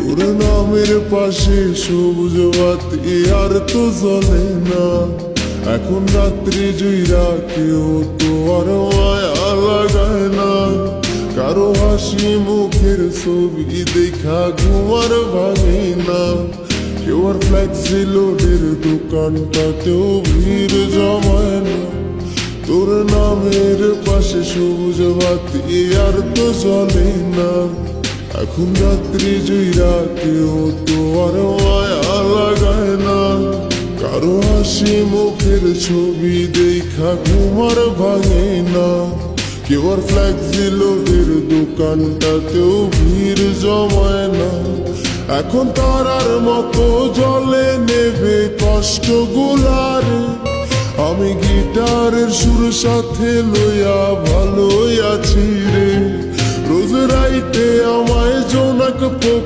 তোর নামের পাশে সবুজ বাতি আর তো জ্বলে না। এখন রাত্রি জুইরা কেউ তো আর মায়া লাগায় না। কারো হাসি মুখের ছবি দেখা ঘুমার ভাঙে না। কেউ আর ফ্লেক্সি লোডের দোকানটাতেও ভিড় জমায় না। তোর নামের পাশে সবুজ বাতি আর তো জ্বলে না। এখন রাত্রি জুইরা কেউ তো আর মায়া লাগায় না। কারো হাসি মুখের ছবি দেখা ঘুমার ভাঙে না। কেউ আর ফ্লেক্সি লোডের দোকানটাতেও ভিড় জমায় না। এখন তারার মতো জলে নেবে কষ্ট গুলার। আমি গিটারের সুর সাথে লইয়া ভালোই আছি রে। রোজ রাইতে আমায় জোনাক